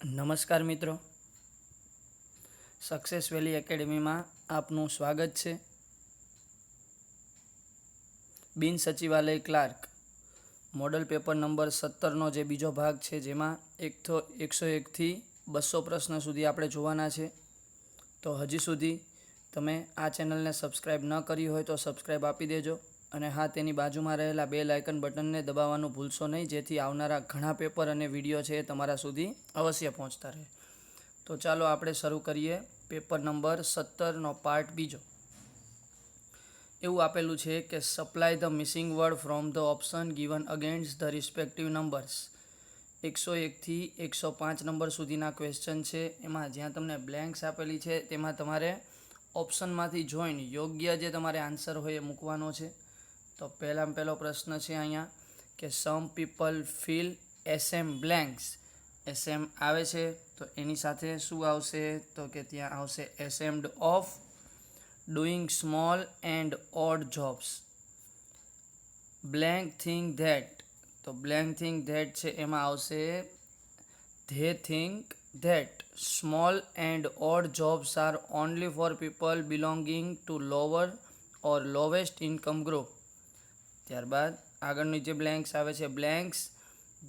નમસ્કાર મિત્રો, સક્સેસ વેલી એકેડમીમાં આપનું સ્વાગત છે. બિન સચિવાલય ક્લાર્ક મોડલ પેપર નંબર 17નો જે બીજો ભાગ છે, જેમાં 101થી 200 પ્રશ્ન સુધી આપણે જોવાના છે. તો હજી સુધી તમે આ ચેનલને સબસ્ક્રાઈબ ન કરી હોય તો સબસ્ક્રાઈબ આપી દેજો, અને હા, તેની બાજુમાં રહેલા બેલ આઇકન બટનને દબાવવાનું ભૂલશો નહીં, જેથી આવનારા ઘણા પેપર અને વિડીયો છે એ તમારા સુધી અવશ્ય પહોંચતા રહે. તો ચાલો આપણે શરૂ કરીએ પેપર નંબર 17નો પાર્ટ બીજો. એવું આપેલું છે કે supply the missing word from the option given against the respective numbers. 101થી 105 નંબર સુધીના ક્વેશ્ચન છે. એમાં જ્યાં તમને બ્લેન્ક્સ આપેલી છે તેમાં તમારે ઓપ્શનમાંથી જોઈને યોગ્ય જે તમારે આન્સર હોય એ મૂકવાનો છે. તો પહેલામાં પહેલો પ્રશ્ન છે અહીંયા કે some people feel SM blanks. SM આવે છે તો એની સાથે શું આવશે? તો કે ત્યાં આવશે ashamed of doing small and odd jobs. Blank think that, તો બ્લેન્ક થિંક ધેટ છે એમાં આવશે they think that small and odd jobs are only for people belonging to lower or lowest income group. ત્યારબાદ આગળની જે blanks આવે છે, blanks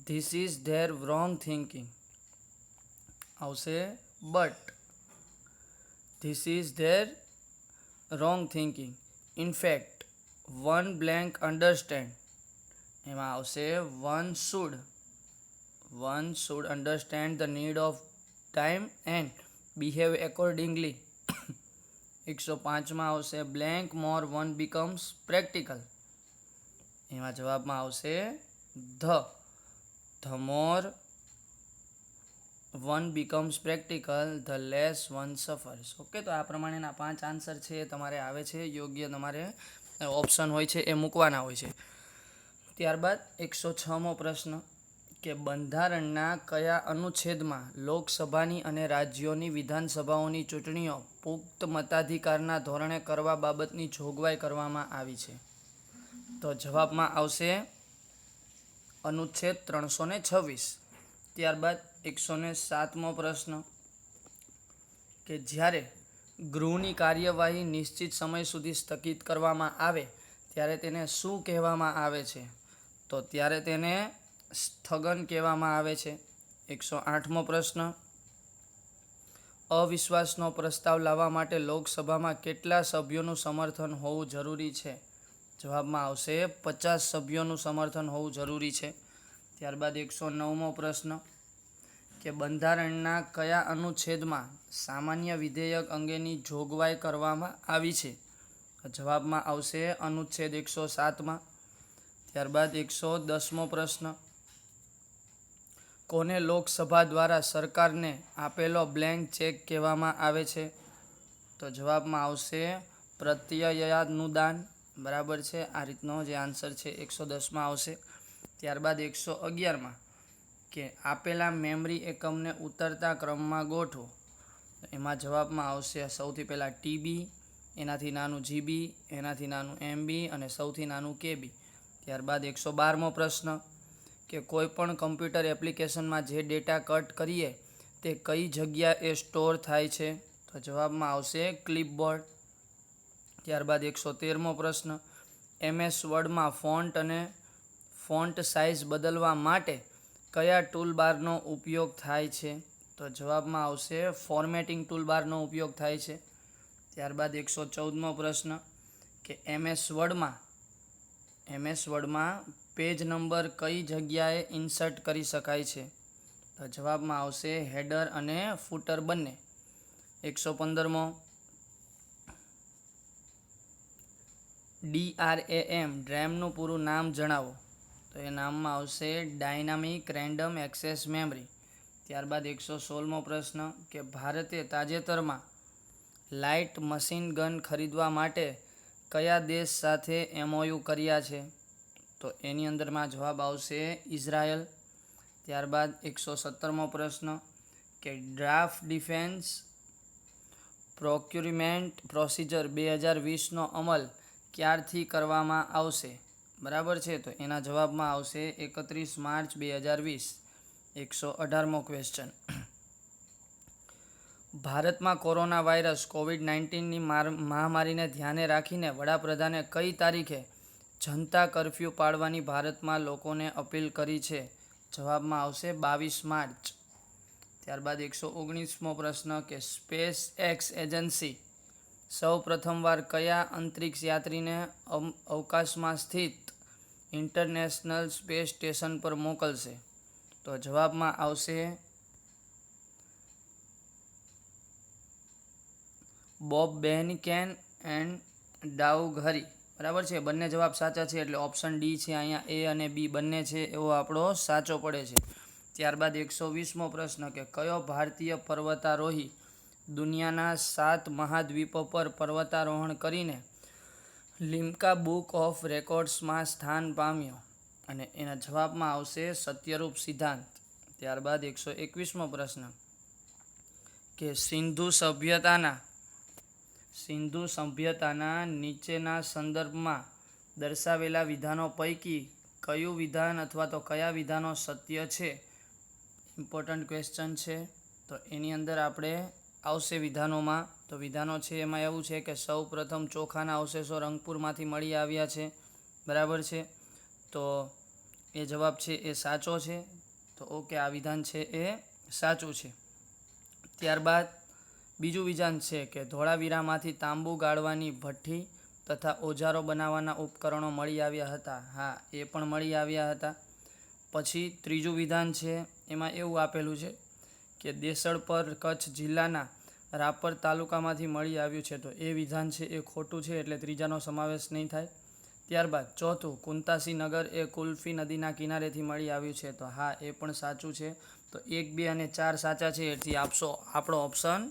this is their wrong thinking આવશે but this is their wrong thinking. In fact one blank understand એમાં આવશે one should understand the need of time and behave accordingly. 105માં આવશે blank more one becomes practical. એમાં જવાબમાં આવશે the more one becomes practical the less one suffers. Okay, તો આ પ્રમાણેના 5 આન્સર છે એ તમારે આવે છે. યોગ્ય તમારે ઓપ્શન હોય છે એ મૂકવાના હોય છે. ત્યારબાદ 106મો પ્રશ્ન કે બંધારણના કયા અનુચ્છેદમાં લોકસભાની અને રાજ્યોની વિધાનસભાઓની ચૂંટણીઓ પુખ્ત મતાધિકારના ધોરણે કરવા બાબતની જોગવાઈ કરવામાં આવી છે? તો જવાબમાં આવશે અનુચ્છેદ 326. ત્યારબાદ 107મો પ્રશ્ન કે જ્યારે ગૃહની કાર્યવાહી નિશ્ચિત સમય સુધી સ્થગિત કરવામાં આવે ત્યારે તેને શું કહેવામાં આવે છે? તો ત્યારે તેને સ્થગન કહેવામાં આવે છે. 108મો પ્રશ્ન અવિશ્વાસનો પ્રસ્તાવ લાવવા માટે લોકસભામાં કેટલા સભ્યોનું સમર્થન હોવું જરૂરી છે? જવાબમાં આવશે 50 સભ્યોનું સમર્થન હોવું જરૂરી છે. ત્યારબાદ 109મો પ્રશ્ન કે બંધારણના કયા અનુચ્છેદમાં સામાન્ય વિધેયક અંગેની જોગવાઈ કરવામાં આવી છે? જવાબમાં આવશે અનુચ્છેદ 107માં. ત્યારબાદ 110મો પ્રશ્ન કોને લોકસભા દ્વારા સરકારને આપેલો બ્લેન્ક ચેક કહેવામાં આવે છે? તો જવાબમાં આવશે પ્રત્યયાનુદાન. બરાબર છે, આ રીતનો જે આન્સર છે 110માં આવશે. ત્યારબાદ 111માં કે આપેલા મેમરી એકમને ઉતરતા ક્રમમાં ગોઠવો. એમાં જવાબમાં આવશે સૌથી પહેલાં ટીબી, એનાથી નાનું જીબી, એનાથી નાનું એમબી અને સૌથી નાનું કેબી. ત્યારબાદ 112મો પ્રશ્ન કે કોઈ પણ કમ્પ્યુટર એપ્લિકેશનમાં જે ડેટા કટ કરીએ તે કઈ જગ્યાએ સ્ટોર થાય છે? તો જવાબમાં આવશે ક્લિપબોર્ડ. ત્યારબાદ 113મો પ્રશ્ન MS વર્ડમાં ફોન્ટ અને ફોન્ટ સાઇઝ બદલવા માટે કયા ટૂલબારનો ઉપયોગ થાય છે? તો જવાબમાં આવશે ફોર્મેટિંગ ટૂલબારનો ઉપયોગ થાય છે. ત્યારબાદ 114મો પ્રશ્ન કે MS વર્ડમાં પેજ નંબર કઈ જગ્યાએ ઇન્સર્ટ કરી શકાય છે? તો જવાબમાં આવશે હેડર અને ફૂટર બંને. 115મો DRAMનું પૂરું નામ જણાવો. તો એ નામમાં આવશે ડાયનામિક રેન્ડમ એક્સેસ મેમરી. ત્યારબાદ 116મો પ્રશ્ન કે ભારતે તાજેતરમાં લાઇટ મશીન ગન ખરીદવા માટે કયા દેશ સાથે MOU કર્યા છે? તો એની અંદરમાં જવાબ આવશે ઇઝરાયલ. ત્યારબાદ 117મો પ્રશ્ન કે ડ્રાફ્ટ ડિફેન્સ પ્રોક્યુરમેન્ટ પ્રોસિજર 2020નો અમલ ક્યારથી કરવામાં આવશે? બરાબર છે, તો એના જવાબમાં આવશે 31 માર્ચ 2020. 118મો ક્વેશ્ચન ભારતમાં કોરોના વાયરસ કોવિડ-19ની મહામારીને ધ્યાને રાખીને વડાપ્રધાને કઈ તારીખે જનતા કર્ફ્યુ પાળવાની ભારતમાં લોકોને અપીલ કરી છે? જવાબમાં આવશે 22 માર્ચ. ત્યારબાદ 119મો પ્રશ્ન કે સ્પેસ એક્સ એજન્સી સૌ પ્રથમવાર કયા અંતરિક્ષ યાત્રીને અવકાશમાં સ્થિત ઇન્ટરનેશનલ સ્પેસ સ્ટેશન પર મોકલશે? તો જવાબમાં આવશે બોબ બેહનકેન એન્ડ ડાઉગ હરી. બરાબર છે, બંને જવાબ સાચા છે એટલે ઓપ્શન ડી છે અહીંયા એ અને બી બંને છે એવો આપણો સાચો પડે છે. ત્યારબાદ 120મો પ્રશ્ન કે કયો ભારતીય પર્વતારોહી દુનિયાના 7 મહાદ્વીપો પર પર્વતારોહણ કરીને લિમ્કા બુક ઓફ રેકોર્ડ્સમાં સ્થાન પામ્યો? અને એના જવાબમાં આવશે સત્યરૂપ સિદ્ધાંત. ત્યારબાદ 121મો પ્રશ્ન કે સિંધુ સભ્યતાના નીચેના સંદર્ભમાં દર્શાવેલા વિધાનો પૈકી કયું વિધાન અથવા તો કયા વિધાનો સત્ય છે? ઇમ્પોર્ટન્ટ ક્વેશ્ચન છે. તો એની અંદર આપણે આવશે વિધાનોમાં. તો વિધાનો છે એમાં એવું છે કે સૌ પ્રથમ ચોખાના અવશેષો રંગપુરમાંથી મળી આવ્યા છે. બરાબર છે, તો એ જવાબ છે એ સાચો છે. તો ઓકે, આ વિધાન છે એ સાચું છે. ત્યારબાદ બીજું વિધાન છે કે ધોળાવીરામાંથી તાંબુ ગાળવાની ભઠ્ઠી તથા ઓજારો બનાવવાના ઉપકરણો મળી આવ્યા હતા. હા, એ પણ મળી આવ્યા હતા. પછી ત્રીજું વિધાન છે એમાં એવું આપેલું છે કે દેસળ પર કચ્છ જિલ્લાના રાપર તાલુકામાંથી મળી આવ્યું છે. તો એ વિધાન છે એ ખોટું છે એટલે ત્રીજાનો સમાવેશ નહીં થાય. ત્યારબાદ ચોથું કુંતાસી નગર એ કુલ્ફી નદીના કિનારેથી મળી આવ્યું છે. તો હા, એ પણ સાચું છે. તો 1, 2 અને 4 સાચા છે એથી આપણો ઓપ્શન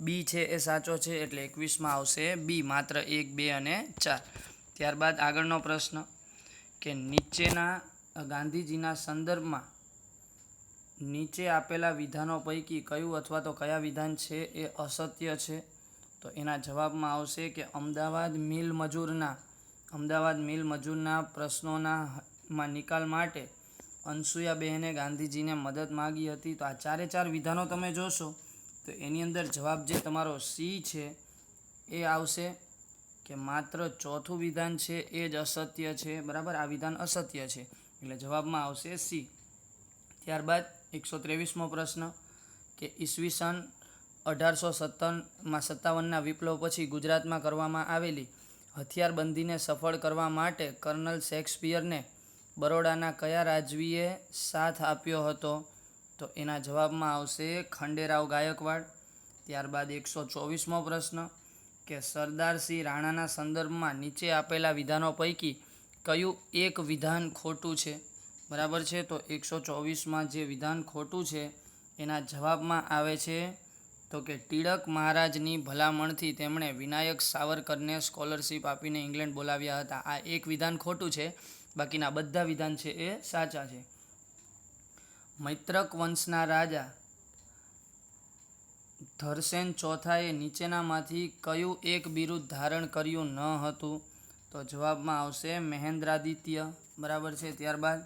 બી છે એ સાચો છે એટલે 21માં આવશે બી, માત્ર 1, 2 અને 4. ત્યારબાદ આગળનો પ્રશ્ન કે નીચેના ગાંધીજીના સંદર્ભમાં નીચે આપેલા વિધાનો પૈકી કયું અથવા તો કયા વિધાન છે એ અસત્ય છે? તો એના જવાબમાં આવશે કે અમદાવાદ મિલ મજૂરના પ્રશ્નોના નિકાલ માટે અનસુયાબહેને ગાંધીજીને મદદ માગી હતી. તો આ 4 વિધાનો તમે જોશો તો એની અંદર જવાબ જે તમારો સી છે એ આવશે કે માત્ર ચોથું વિધાન છે એ જ અસત્ય છે. બરાબર, આ વિધાન અસત્ય છે એટલે જવાબમાં આવશે સી. ત્યારબાદ 123મો પ્રશ્ન કે ઈસવીસન 1857ના વિપ્લવ પછી ગુજરાતમાં કરવામાં આવેલી હથિયારબંધીને સફળ કરવા માટે કર્નલ શેક્સપિયરને બરોડાના કયા રાજવીએ સાથ આપ્યો હતો? તો એના જવાબમાં આવશે ખંડેરાવ ગાયકવાડ. ત્યારબાદ 124મો પ્રશ્ન કે સરદારસિંહ રાણાના સંદર્ભમાં નીચે આપેલા વિધાનો પૈકી કયું એક વિધાન ખોટું છે? બરાબર છે, તો 124માં જે વિધાન ખોટું છે એના જવાબમાં આવે છે તો કે ટિળક મહારાજની ભલામણથી તેમણે વિનાયક સાવરકરને સ્કોલરશિપ આપીને ઇંગ્લેન્ડ બોલાવ્યા હતા. આ એક વિધાન ખોટું છે, બાકીના બધા વિધાન છે એ સાચા છે. મૈત્રક વંશના રાજા ધરસેન ચોથાએ નીચેનામાંથી કયું એક બિરુદ ધારણ કર્યું ન હતું? તો જવાબમાં આવશે મહેન્દ્રાદિત્ય. બરાબર છે. ત્યારબાદ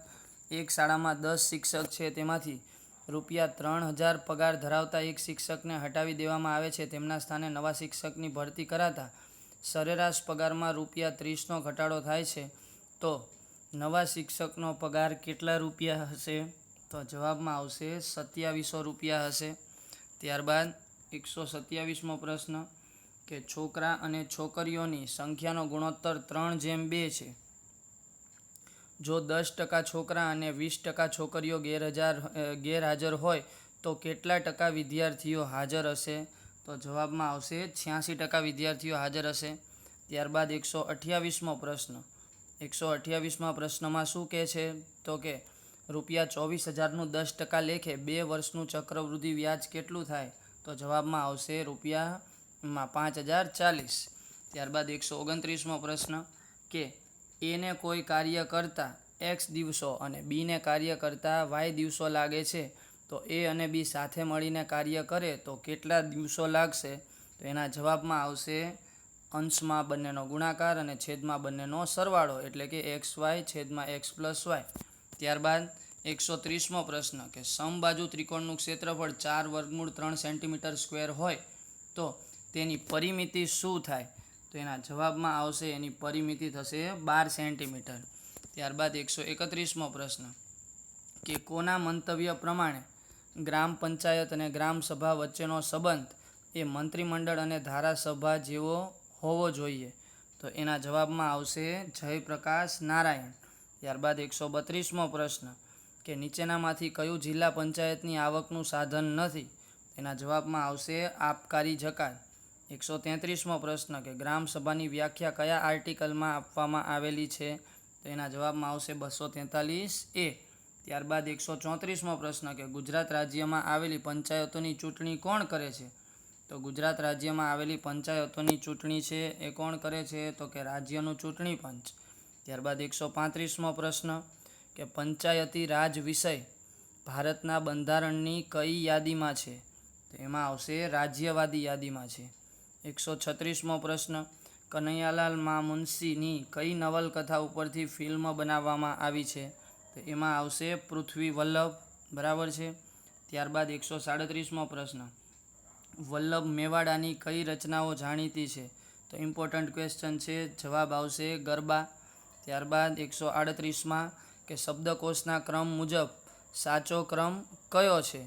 એક શાળામાં 10 શિક્ષક છે તેમાંથી ₹3000 પગાર ધરાવતા એક શિક્ષકને હટાવી દેવામાં આવે છે. તેમના સ્થાને નવા શિક્ષકની ભરતી કરાતા સરેરાશ પગારમાં ₹30નો ઘટાડો થાય છે. તો નવા શિક્ષકનો પગાર કેટલા રૂપિયા હશે? તો જવાબમાં આવશે ₹2700 હશે. ત્યારબાદ 127મો પ્રશ્ન કે છોકરા અને છોકરીઓની સંખ્યાનો ગુણોત્તર 3:2 છે. જો 10% છોકરા અને 20% છોકરીઓ ગેરહાજર હોય તો કેટલા ટકા વિદ્યાર્થીઓ હાજર હશે? તો જવાબમાં આવશે 86% વિદ્યાર્થીઓ હાજર હશે. ત્યારબાદ 128મો પ્રશ્ન. 128મા પ્રશ્નમાં શું કહે છે? તો કે ₹24,000નું 10% લેખે 2 વર્ષનું ચક્રવૃદ્ધિ વ્યાજ કેટલું થાય? તો જવાબમાં આવશે ₹5040. ત્યારબાદ 129મો પ્રશ્ન કે એને કોઈ કાર્ય કરતા x દિવસો અને બીને કાર્ય કરતા y દિવસો લાગે છે તો એ અને બી સાથે મળીને કાર્ય કરે તો કેટલા દિવસો લાગશે? તો એના જવાબમાં આવશે અંશમાં બંનેનો ગુણાકાર અને છેદમાં બંનેનો સરવાળો એટલે કે xy/x + y. ત્યારબાદ 130મો પ્રશ્ન કે સમબાજુ ત્રિકોણનું ક્ષેત્રફળ 4 વર્ગમૂળ 3 સેન્ટીમીટર સ્ક્વેર હોય તો તેની પરિમિતિ શું થાય? તો એના જવાબમાં આવશે એની પરિમિતિ થશે 12 સેન્ટીમીટર. ત્યારબાદ 131મો પ્રશ્ન કે કોના મંતવ્ય પ્રમાણે ગ્રામ પંચાયત અને ગ્રામ સભા વચ્ચેનો સંબંધ એ મંત્રીમંડળ અને ધારાસભા જેવો હોવો જોઈએ? તો એના જવાબમાં આવશે જયપ્રકાશ નારાયણ. ત્યારબાદ 132મો પ્રશ્ન કે નીચેનામાંથી કયું જિલ્લા પંચાયતની આવકનું સાધન નથી? એના જવાબમાં આવશે આબકારી જકાત. 133મો પ્રશ્ન કે ગ્રામ સભાની વ્યાખ્યા કયા આર્ટિકલમાં આપવામાં આવેલી છે? તો એના જવાબમાં આવશે 243A. ત્યારબાદ 134મો પ્રશ્ન કે ગુજરાત રાજ્યમાં આવેલી પંચાયતોની ચૂંટણી કોણ કરે છે? તો ગુજરાત રાજ્યમાં આવેલી પંચાયતોની ચૂંટણી છે એ કોણ કરે છે? તો કે રાજ્યનું ચૂંટણી પંચ. ત્યારબાદ 135મો પ્રશ્ન કે પંચાયતી રાજ વિષય ભારતના બંધારણની કઈ યાદીમાં છે? તો એમાં આવશે રાજ્યવાદી યાદીમાં છે. 136મો પ્રશ્ન કનૈયાલાલ મુનશીની કઈ નવલકથા ઉપરથી ફિલ્મ બનાવવામાં આવી છે? તો એમાં આવશે પૃથ્વી વલ્લભ. બરાબર છે. ત્યારબાદ 137મો પ્રશ્ન વલ્લભ મેવાડાની કઈ રચનાઓ જાણીતી છે? તો ઇમ્પોર્ટન્ટ ક્વેશ્ચન છે. જવાબ આવશે ગરબા. ત્યારબાદ 138માં કે શબ્દકોશના ક્રમ મુજબ સાચો ક્રમ કયો છે?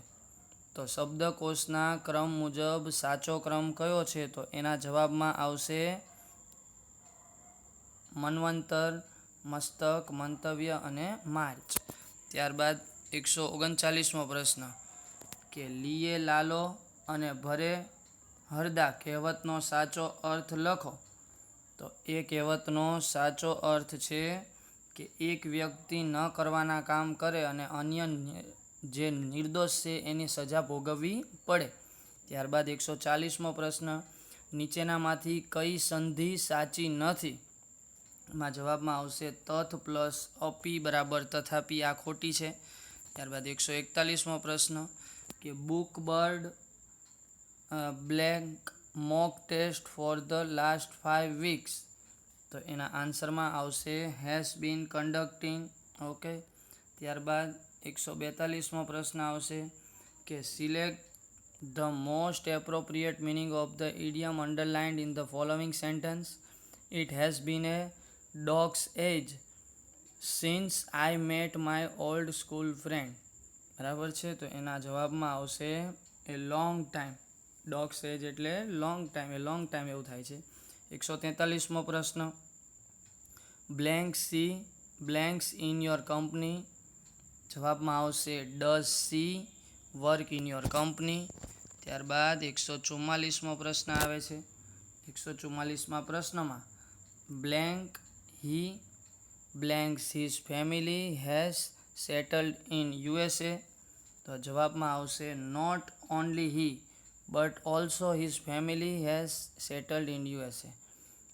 તો શબ્દકોશના ક્રમ મુજબ સાચો ક્રમ કયો છે? તો એના જવાબમાં આવશે મન્વંતર, મસ્તક, મંતવ્ય અને માર્ચ. ત્યારબાદ 139મો પ્રશ્ન કે લીએ લાલો અને ભરે હરદા કહેવતનો સાચો અર્થ લખો. તો એ કહેવતનો સાચો અર્થ છે કે એક વ્યક્તિ ન કરવાના કામ કરે અને અન્ય જે નિર્દોષ છે એની સજા ભોગવવી પડે. ત્યારબાદ 140મો પ્રશ્ન નીચેનામાંથી કઈ સંધિ સાચી નથી? એમાં જવાબમાં આવશે તથ પ્લસ અપી બરાબર તથાપી, આ ખોટી છે. ત્યારબાદ 141મો પ્રશ્ન કે book bird blank mock test for the last 5 weeks. તો એના આન્સરમાં આવશે હેઝ બીન કન્ડક્ટિંગ. ઓકે. ત્યારબાદ 142મો પ્રશ્ન આવશે કે select the most appropriate meaning of the idiom underlined in the following sentence. It has been a dog's age since I met my old school friend. બરાબર છે. તો એના જવાબમાં આવશે a long time. Dog's age એટલે long time, a long time એવું થાય છે. 143મો પ્રશ્ન blank she blanks in your company. જવાબમાં આવશે does she work in your company. ત્યારબાદ 144મો પ્રશ્ન આવે છે. 144મા પ્રશ્નમાં blank he blanks his family has settled in USA. તો જવાબમાં આવશે not only he but also his family has settled in USA.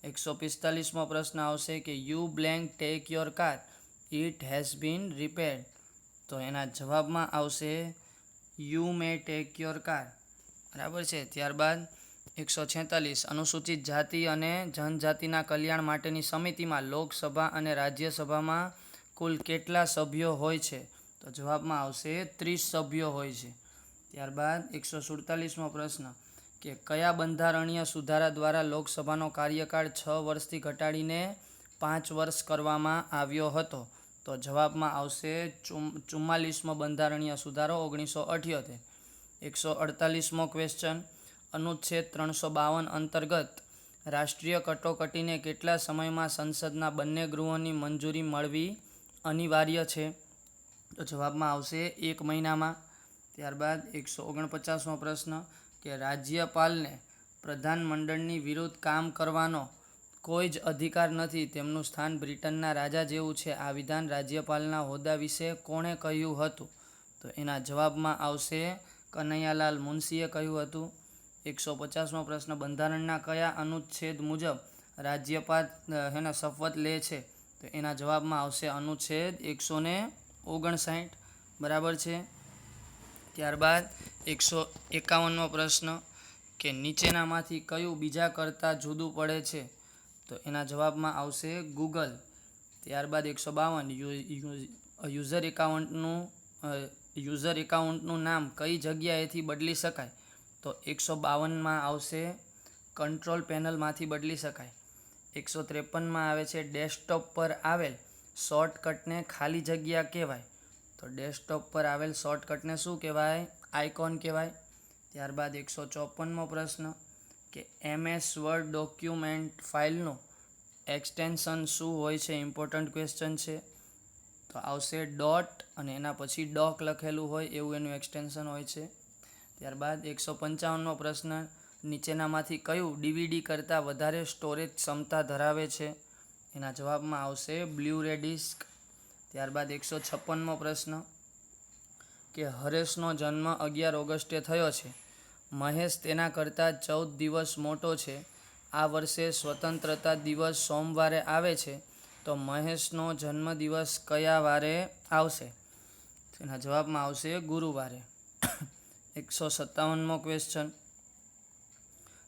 145મો પ્રશ્ન આવશે કે you blank take your car it has been repaired. તો એના જવાબમાં આવશે you may take your car. બરાબર છે. ત્યારબાદ 146 અનુસૂચિત જાતિ અને જનજાતિના કલ્યાણ માટેની સમિતિમાં લોકસભા અને રાજ્યસભામાં કુલ કેટલા સભ્યો હોય છે? તો જવાબમાં આવશે 30 સભ્યો હોય છે. ત્યારબાદ 147મો પ્રશ્ન કે કયા બંધારણીય સુધારા દ્વારા લોકસભાનો કાર્યકાળ 6 વર્ષથી ઘટાડીને 5 વર્ષ કરવામાં આવ્યો હતો? તો જવાબમાં આવશે 44મો બંધારણીય સુધારો 1978. 148મો ક્વેશ્ચન અનુચ્છેદ 352 અંતર્ગત રાષ્ટ્રીય કટોકટીને કેટલા સમયમાં સંસદના બંને ગૃહોની મંજૂરી મળવી અનિવાર્ય છે? તો જવાબમાં આવશે 1 મહિનામાં. ત્યારબાદ 149મો પ્રશ્ન કે રાજ્યપાલને પ્રધાનમંડળની વિરુદ્ધ કામ કરવાનો કોઈ જ અધિકાર નથી, તેમનું સ્થાન બ્રિટનના રાજા જેવું છે. આ વિધાન રાજ્યપાલના હોદ્દા વિશે કોણે કહ્યું હતું? તો એના જવાબમાં આવશે કનૈયાલાલ મુનશીએ કહ્યું હતું. 150મો પ્રશ્ન બંધારણના કયા અનુચ્છેદ મુજબ રાજ્યપાલ શપથ લે છે? તો એના જવાબમાં આવશે અનુચ્છેદ 159. બરાબર છે. ત્યારબાદ 151મો પ્રશ્ન કે નીચેનામાંથી કયું બીજા કરતાં જુદું પડે છે? તો એના જવાબમાં આવશે ગૂગલ. ત્યારબાદ 152 યુઝર એકાઉન્ટનું નામ કઈ જગ્યાએથી બદલી શકાય? તો 152માં આવશે કંટ્રોલ પેનલમાંથી બદલી શકાય. 153માં આવે છે ડેસ્કટોપ પર આવેલ શોર્ટકટને ખાલી જગ્યા કહેવાય. તો ડેસ્કટોપ પર આવેલ શોર્ટકટને શું કહેવાય? આઇકોન કહેવાય. ત્યારબાદ 154મો પ્રશ્ન કે MS વર્ડ ડોક્યુમેન્ટ ફાઇલનું એક્સટેન્શન શું હોય છે? ઇમ્પોર્ટન્ટ ક્વેશ્ચન છે. તો આવશે ડોટ અને એના પછી ડોક લખેલું હોય એવું એનું એક્સટેન્શન હોય છે. ત્યારબાદ 155મો પ્રશ્ન નીચેનામાંથી કયું DVD કરતાં વધારે સ્ટોરેજ ક્ષમતા ધરાવે છે? એના જવાબમાં આવશે બ્લુ-રે ડિસ્ક. ત્યારબાદ 156મો પ્રશ્ન કે હરેશનો જન્મ 11 ઓગસ્ટે થયો છે. મહેશ તેના કરતાં 14 દિવસ મોટો છે. આ વર્ષે સ્વતંત્રતા દિવસ સોમવારે આવે છે. તો મહેશનો જન્મદિવસ કયા વારે આવશે? એના જવાબમાં આવશે ગુરુવારે. 157મો ક્વેશ્ચન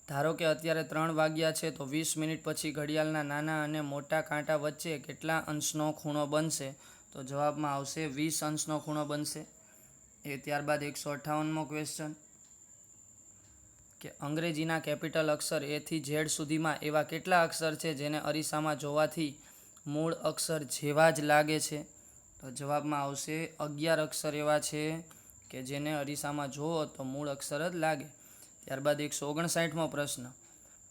ધારો કે અત્યારે 3 વાગ્યા છે તો 20 મિનિટ પછી ઘડિયાળના નાના અને મોટા કાંટા વચ્ચે કેટલા અંશનો ખૂણો બનશે? તો જવાબમાં આવશે 20 અંશનો ખૂણો બનશે. ત્યારબાદ 158મો ક્વેશ્ચન કે અંગ્રેજીના કેપિટલ અક્ષર A થી Z સુધીમાં એવા કેટલા અક્ષર છે જેને અરીસામાં જોવાથી મૂળ અક્ષર જેવા જ લાગે છે? તો જવાબમાં આવશે 11 અક્ષર એવા છે કે જેને અરીસામાં જુઓ તો મૂળ અક્ષર જ લાગે. ત્યારબાદ 159મો પ્રશ્ન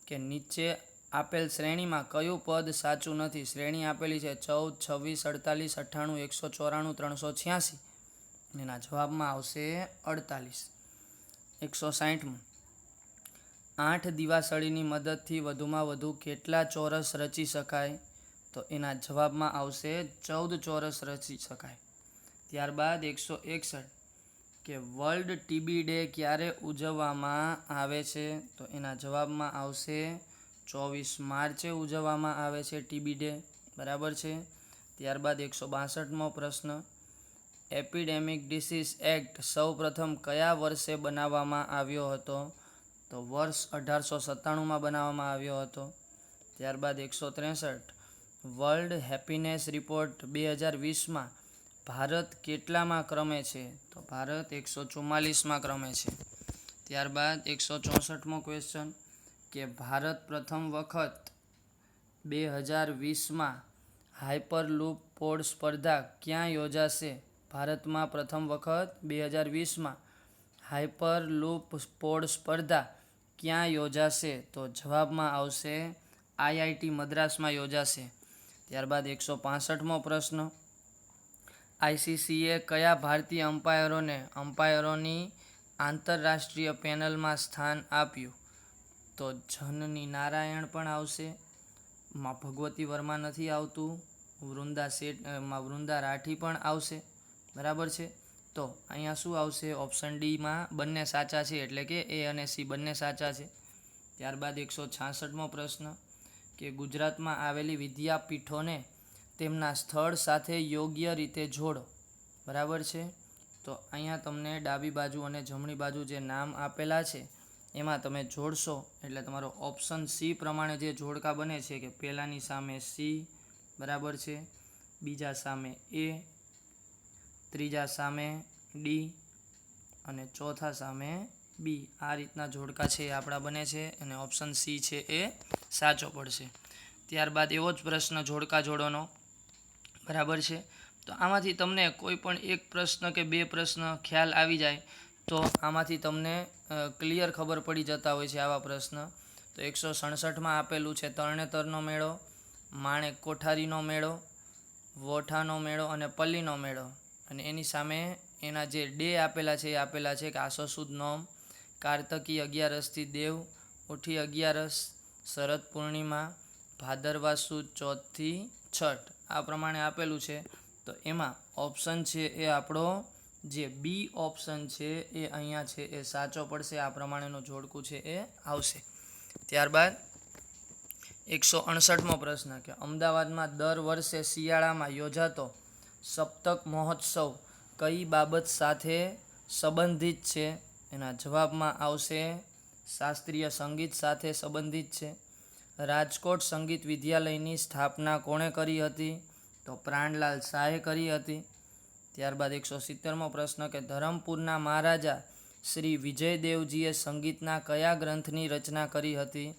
કે નીચે આપેલ શ્રેણીમાં કયું પદ સાચું નથી? શ્રેણી આપેલી છે 14, 26, 48, 98, 194, 386. એના જવાબમાં આવશે 48. 160મો 8 દીવાસળીની મદદથી વધુમાં વધુ કેટલા ચોરસ રચી શકાય? તો એના જવાબમાં આવશે 14 ચોરસ રચી શકાય. ત્યારબાદ 161 કે વર્લ્ડ TB ડે ક્યારે ઉજવવામાં આવે છે? તો એના જવાબમાં આવશે 24 માર્ચે ઉજવવામાં આવે છે TB ડે. બરાબર છે. ત્યારબાદ 162મો પ્રશ્ન એપિડેમિક ડિસીઝ એક્ટ સૌ પ્રથમ કયા વર્ષે બનાવવામાં આવ્યો હતો? તો વર્ષ 1897માં બનાવવામાં આવ્યો હતો. ત્યારબાદ 163 વર્લ્ડ હેપીનેસ રિપોર્ટ 2020માં ભારત કેટલામાં ક્રમે છે? તો ભારત 144માં ક્રમે છે. ત્યારબાદ 164મો ક્વેશ્ચન કે ભારત પ્રથમ વખત 2020માં હાઇપરલૂપ પોડ સ્પર્ધા ક્યાં યોજાશે? ભારતમાં પ્રથમ વખત 2020માં હાઇપરલૂપ પોડ સ્પર્ધા ક્યાં યોજાશે? તો જવાબમાં આવશે IIT મદ્રાસમાં યોજાશે. ત્યારબાદ 165મો પ્રશ્ન ICCએ કયા ભારતીય અમ્પાયરોની આંતરરાષ્ટ્રીય પેનલમાં સ્થાન આપ્યું? તો જનની નારાયણ પણ આવશે. ભગવતી વર્મા નથી આવતું. વૃંદા રાઠી પણ આવશે. બરાબર છે. તો અહીંયા શું આવશે? ઓપ્શન ડીમાં બંને સાચા છે, એટલે કે A અને C બંને સાચા છે. ત્યારબાદ 166મો પ્રશ્ન કે ગુજરાતમાં આવેલી વિદ્યાપીઠોને તેમના સ્થળ સાથે યોગ્ય રીતે જોડો. બરાબર છે. તો અહીંયા તમને ડાબી બાજુ અને જમણી બાજુ જે નામ આપેલા છે એમાં તમે જોડશો એટલે તમારો ઓપ્શન C પ્રમાણે જે જોડકા બને છે કે પહેલાની સામે C, બરાબર છે, બીજા સામે A, ત્રીજા સામે D અને ચોથા સામે B. આ રીતના જોડકા છે એ આપણા બને છે અને ઓપ્શન C છે એ સાચો પડશે. ત્યારબાદ એવો જ પ્રશ્ન જોડકા જોડોનો. બરાબર છે. તો આમાંથી તમને કોઈ પણ એક પ્રશ્ન કે બે પ્રશ્ન ખ્યાલ આવી જાય તો આમાંથી તમને ક્લિયર ખબર પડી જતા હોય છે આવા પ્રશ્ન. તો 167માં આપેલું છે તરણેતરનો મેળો, માણેક કોઠારીનો મેળો, વોઠાનો મેળો અને પલ્લીનો મેળો. અને એની સામે એના જે ડે આપેલા છે એ આપેલા છે કે આસો સુદ નોમ, કાર્તકી 11 દેવ, ઉઠી 11, શરદ પૂર્ણિમા, ભાદરવા સુદ 4 છઠ. આ પ્રમાણે આપેલું છે. તો એમાં ઓપ્શન છે એ આપણો જે બી ઓપ્શન છે એ અહીંયા છે એ સાચો પડશે. આ પ્રમાણેનું જોડકું છે એ આવશે. ત્યારબાદ 168મો પ્રશ્ન કે અમદાવાદમાં દર વર્ષે શિયાળામાં યોજાતો સપ્તક મહોત્સવ કઈ બાબત સાથે સંબંધિત છે? એના જવાબમાં આવશે શાસ્ત્રીય સંગીત સાથે સંબંધિત છે. રાજકોટ સંગીત વિદ્યાલયની સ્થાપના કોણે કરી હતી? તો પ્રાણલાલ શાહે કરી હતી. ત્યારબાદ 170મો પ્રશ્ન કે ધરમપુરના મહારાજા શ્રી વિજયદેવજીએ સંગીતના કયા ગ્રંથની રચના કરી હતી?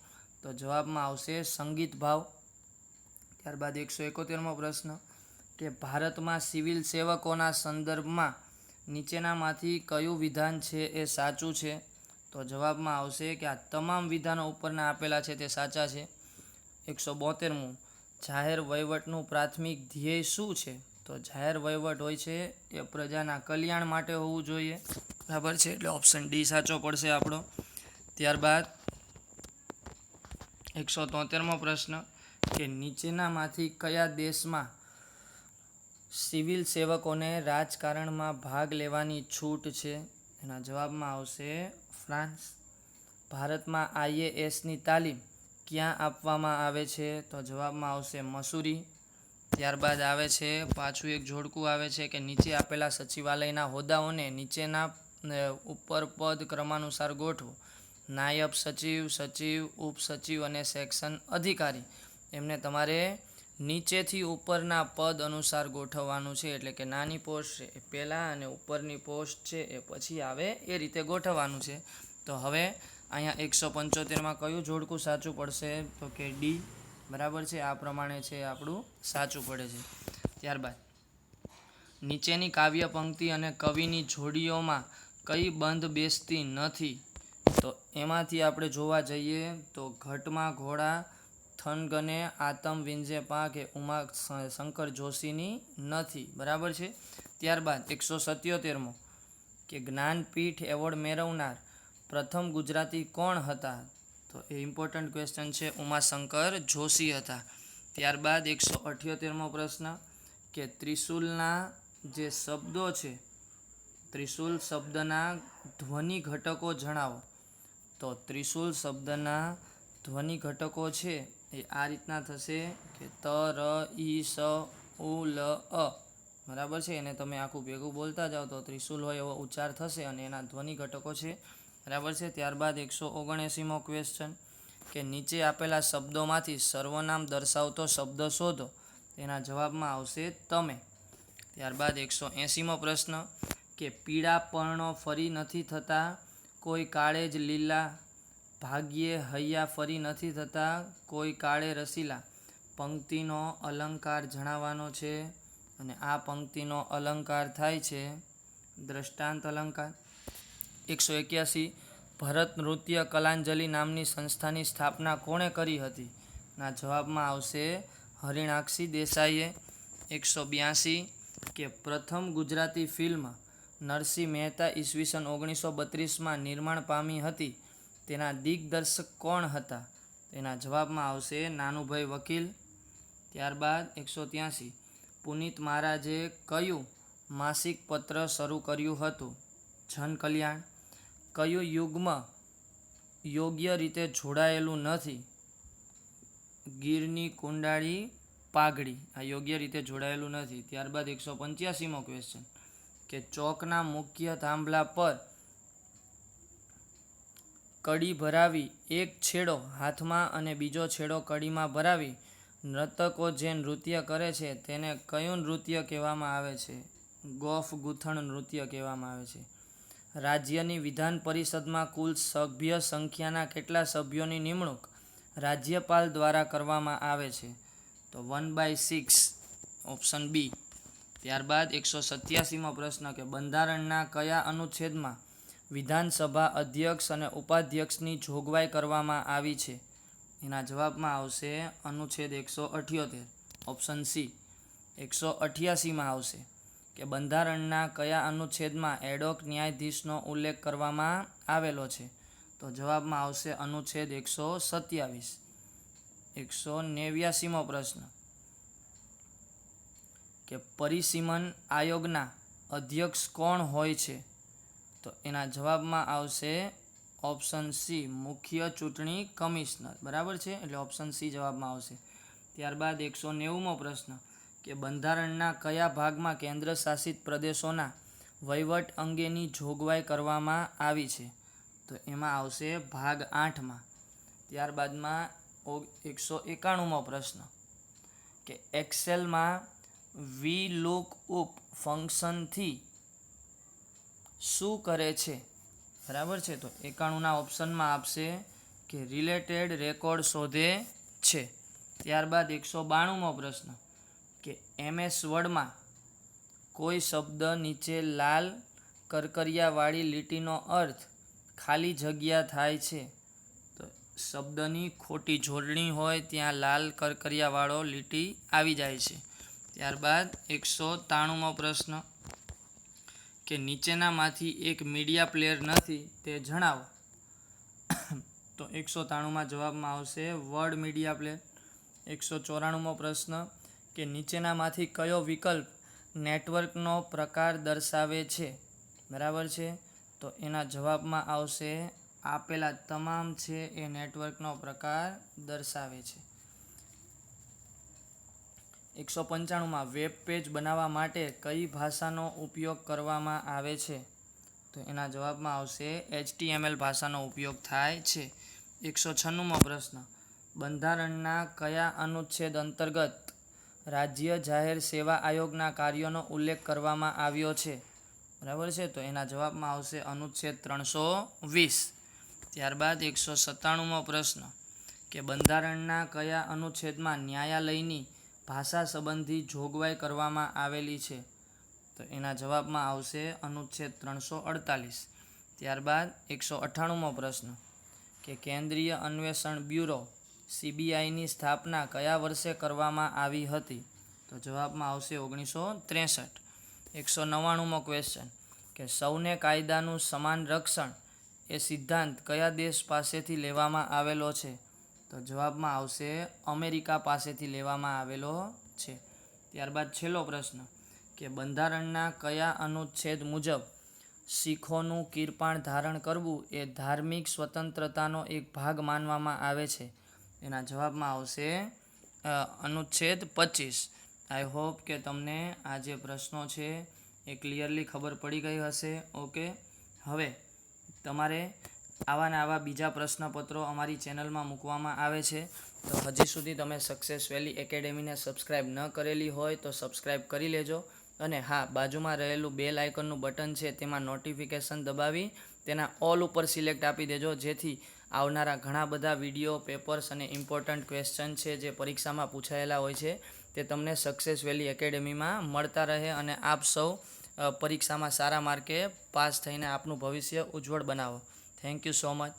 તો જવાબમાં આવશે સંગીત ભાવ. ત્યારબાદ 171મો પ્રશ્ન કે ભારતમાં સિવિલ સેવકોના સંદર્ભમાં નીચેનામાંથી કયું વિધાન છે એ સાચું છે? તો જવાબમાં આવશે કે આ તમામ વિધાનો ઉપરના આપેલા છે તે સાચા છે. 172મું જાહેર વહીવટનું પ્રાથમિક ધ્યેય શું છે? તો જાહેર વહીવટ હોય છે એ પ્રજાના કલ્યાણ માટે હોવું જોઈએ. બરાબર છે, એટલે ઓપ્શન ડી સાચો પડશે આપણો. ત્યારબાદ 173મો પ્રશ્ન કે નીચેનામાંથી કયા દેશમાં સિવિલ સેવકોને રાજકારણમાં ભાગ લેવાની છૂટ છે? એના જવાબમાં આવશે ફ્રાન્સ. ભારતમાં IASની તાલીમ ક્યાં આપવામાં આવે છે? તો જવાબમાં આવશે મસૂરી. ત્યારબાદ આવે છે પાછું એક જોડકું આવે છે કે નીચે આપેલા સચિવાલયના હોદ્દાઓને નીચેના ઉપર પદ ક્રમાનુસાર ગોઠવો. નાયબ સચિવ, સચિવ, ઉપસચિવ અને સેક્શન અધિકારી એમને તમારે નીચેથી ઉપરના પદ અનુસાર ગોઠવવાનું છે. એટલે કે નાની પોસ્ટ છે એ પહેલાં અને ઉપરની પોસ્ટ છે એ પછી આવે એ રીતે ગોઠવવાનું છે. તો હવે અહીંયા 175માં કયું જોડકું સાચું પડશે? તો કે ડી. બરાબર છે, આ પ્રમાણે છે આપણું સાચું પડે છે. ત્યારબાદ નીચેની કાવ્ય પંક્તિ અને કવિની જોડીઓમાં કઈ બંધ બેસતી નથી? તો એમાંથી આપણે જોવા જઈએ તો ઘટમાં ઘોડા, થનગને આતમ વિંજે પાંખ એ ઉમા શંકર જોશીની નથી. બરાબર છે. ત્યારબાદ 177મો કે જ્ઞાનપીઠ એવોર્ડ મેળવનાર પ્રથમ ગુજરાતી કોણ હતા? તો એ ઇમ્પોર્ટન્ટ ક્વેશ્ચન છે, ઉમાશંકર જોશી હતા. ત્યારબાદ 178મો પ્રશ્ન કે ત્રિશુલના જે શબ્દો છે, ત્રિશુલ શબ્દના ધ્વનિ ઘટકો જણાવો. તો ત્રિશુલ શબ્દના ધ્વનિ ઘટકો છે એ આ રીતના થશે કે ત, ર, ઈ, સ, ઉ, લ, અ. બરાબર છે, એને તમે આખું ભેગું બોલતા જાઓ તો ત્રિશુલ હોય એવો ઉચ્ચાર થશે અને એના ધ્વનિ ઘટકો છે. બરાબર છે. ત્યારબાદ 179મો ક્વેશ્ચન કે નીચે આપેલા શબ્દોમાંથી સર્વનામ દર્શાવતો શબ્દ શોધો. તેના જવાબમાં આવશે તમે. ત્યારબાદ 180મો પ્રશ્ન કે પીળા પર્ણો ફરી નથી થતા, કોઈ કાળે જ લીલા, ભાગ્યે હૈયા ફરી નથી થતા, કોઈ કાળે રસીલા. પંક્તિનો અલંકાર જણાવવાનો છે અને આ પંક્તિનો અલંકાર થાય છે દ્રષ્ટાંત અલંકાર. 181 ભરત નૃત્ય કલાંજલિ નામની સંસ્થાની સ્થાપના કોણે કરી હતી? ના જવાબમાં આવશે હરિણાક્ષી દેસાઈએ. 182 કે પ્રથમ ગુજરાતી ફિલ્મ નરસિંહ મહેતા ઈસવીસન 1932માં નિર્માણ પામી હતી, તેના દિગ્દર્શક કોણ હતા? તેના જવાબમાં આવશે નાનુભાઈ વકીલ. ત્યારબાદ 183 પુનિત મહારાજે કયું માસિક પત્ર શરૂ કર્યું હતું? જન કલ્યાણ. કયું યુગ્મ યોગ્ય રીતે જોડાયેલું નથી? ગીરની કુંડાળી પાઘડી આ યોગ્ય રીતે જોડાયેલું નથી. ત્યારબાદ 185મો ક્વેશ્ચન કે ચોકના મુખ્ય થાંભલા પર કડી ભરાવી એક છેડો હાથમાં અને બીજો છેડો કડીમાં ભરાવી નર્તકો જે નૃત્ય કરે છે તેને કયું નૃત્ય કહેવામાં આવે છે? ગોફ ગૂંથણ નૃત્ય કહેવામાં આવે છે. રાજ્યની વિધાન પરિષદમાં કુલ સભ્ય સંખ્યાના કેટલા સભ્યોની નિમણૂક રાજ્યપાલ દ્વારા કરવામાં આવે છે? તો 1/6, ઓપ્શન બી. ત્યારબાદ 187મો પ્રશ્ન કે બંધારણના કયા અનુચ્છેદમાં વિધાનસભા અધ્યક્ષ અને ઉપાધ્યક્ષની જોગવાઈ કરવામાં આવી છે? એના જવાબમાં આવશે અનુચ્છેદ 178, ઓપ્શન સી. 188માં આવશે કે બંધારણના કયા અનુચ્છેદમાં એડોક ન્યાયાધીશનો ઉલ્લેખ કરવામાં આવેલો છે? તો જવાબમાં આવશે અનુચ્છેદ 127. 189મો પ્રશ્ન કે પરિસીમન આયોગના અધ્યક્ષ કોણ હોય છે? તો એના જવાબમાં આવશે ઓપ્શન સી, મુખ્ય ચૂંટણી કમિશનર. બરાબર છે, એટલે ઓપ્શન સી જવાબમાં આવશે. ત્યારબાદ 190મો પ્રશ્ન કે બંધારણના કયા ભાગમાં કેન્દ્ર શાસિત પ્રદેશોના વહીવટ અંગેની જોગવાઈ કરવામાં આવી છે? તો એમાં આવશે ભાગ 8માં. ત્યારબાદમાં 191મો પ્રશ્ન કે એક્સેલમાં વી લુક ઉપ ફંક્શનથી શું કરે છે? બરાબર છે, તો 91ના ઓપ્શનમાં આપશે કે રિલેટેડ રેકોર્ડ શોધે છે. ત્યારબાદ 192મો પ્રશ્ન કે MS વર્ડમાં કોઈ શબ્દ નીચે લાલ કરકરિયાવાળી લીટીનો અર્થ ખાલી જગ્યા થાય છે. તો શબ્દની ખોટી જોડણી હોય ત્યાં લાલ કરકરિયાવાળો લીટી આવી જાય છે. ત્યારબાદ 193મો પ્રશ્ન કે નીચેનામાંથી એક મીડિયા પ્લેયર નથી તે જણાવો. તો 193માં જવાબમાં આવશે વર્ડ મીડિયા પ્લેયર. 194મો પ્રશ્ન કે નીચેનામાંથી કયો વિકલ્પ નેટવર્કનો પ્રકાર દર્શાવે છે? બરાબર છે, તો એના જવાબમાં આવશે આપેલા તમામ છે એ નેટવર્કનો પ્રકાર દર્શાવે છે. 195માં વેબ પેજ બનાવવા માટે કઈ ભાષાનો ઉપયોગ કરવામાં આવે છે? તો એના જવાબમાં આવશે HTML ભાષાનો ઉપયોગ થાય છે. 196મો પ્રશ્ન બંધારણના કયા અનુચ્છેદ અંતર્ગત રાજ્ય જાહેર સેવા આયોગના કાર્યોનો ઉલ્લેખ કરવામાં આવ્યો છે? બરાબર છે, તો એના જવાબમાં આવશે અનુચ્છેદ 320. ત્યારબાદ 197મો પ્રશ્ન કે બંધારણના કયા અનુચ્છેદમાં ન્યાયાલયની ભાષા સંબંધી જોગવાઈ કરવામાં આવેલી છે? તો એના જવાબમાં આવશે અનુચ્છેદ 348. ત્યારબાદ 198મો પ્રશ્ન કે કેન્દ્રીય અન્વેષણ બ્યુરો CBIની સ્થાપના કયા વર્ષે કરવામાં આવી હતી? તો જવાબમાં આવશે 1963. 199મો ક્વેશ્ચન કે સૌને કાયદાનું સમાન રક્ષણ એ સિદ્ધાંત કયા દેશ પાસેથી લેવામાં આવેલો છે? તો જવાબમાં આવશે અમેરિકા પાસેથી લેવામાં આવેલો છે. ત્યારબાદ છેલ્લો પ્રશ્ન કે બંધારણના કયા અનુચ્છેદ મુજબ શીખોનું કિરપાણ ધારણ કરવું એ ધાર્મિક સ્વતંત્રતાનો એક ભાગ માનવામાં આવે છે? એના જવાબમાં આવશે અનુચ્છેદ 25. આઈ હોપ કે તમને આ જે પ્રશ્નો છે એ ક્લિયરલી ખબર પડી ગઈ હશે. ઓકે, હવે તમારે આવા ને આવા બીજા પ્રશ્નપત્રો અમારી ચેનલમાં મૂકવામાં આવે છે. તો હજી સુધી તમે સક્સેસ વેલી એકેડેમીને સબસ્ક્રાઈબ ન કરેલી હોય તો સબસ્ક્રાઈબ કરી લેજો. અને હા, બાજુમાં રહેલું બેલ આઇકનનું બટન છે તેમાં નોટિફિકેશન દબાવી તેના ઓલ ઉપર સિલેક્ટ આપી દેજો, જેથી આવનારા ઘણા બધા વિડીયો, પેપર્સ અને ઇમ્પોર્ટન્ટ ક્વેશ્ચન છે જે પરીક્ષામાં પૂછાયેલા હોય છે તે તમને સક્સેસ વેલી એકેડેમીમાં મળતા રહે અને આપ સૌ પરીક્ષામાં સારા માર્કે પાસ થઈને આપનું ભવિષ્ય ઉજ્જવળ બનાવો. Thank you so much.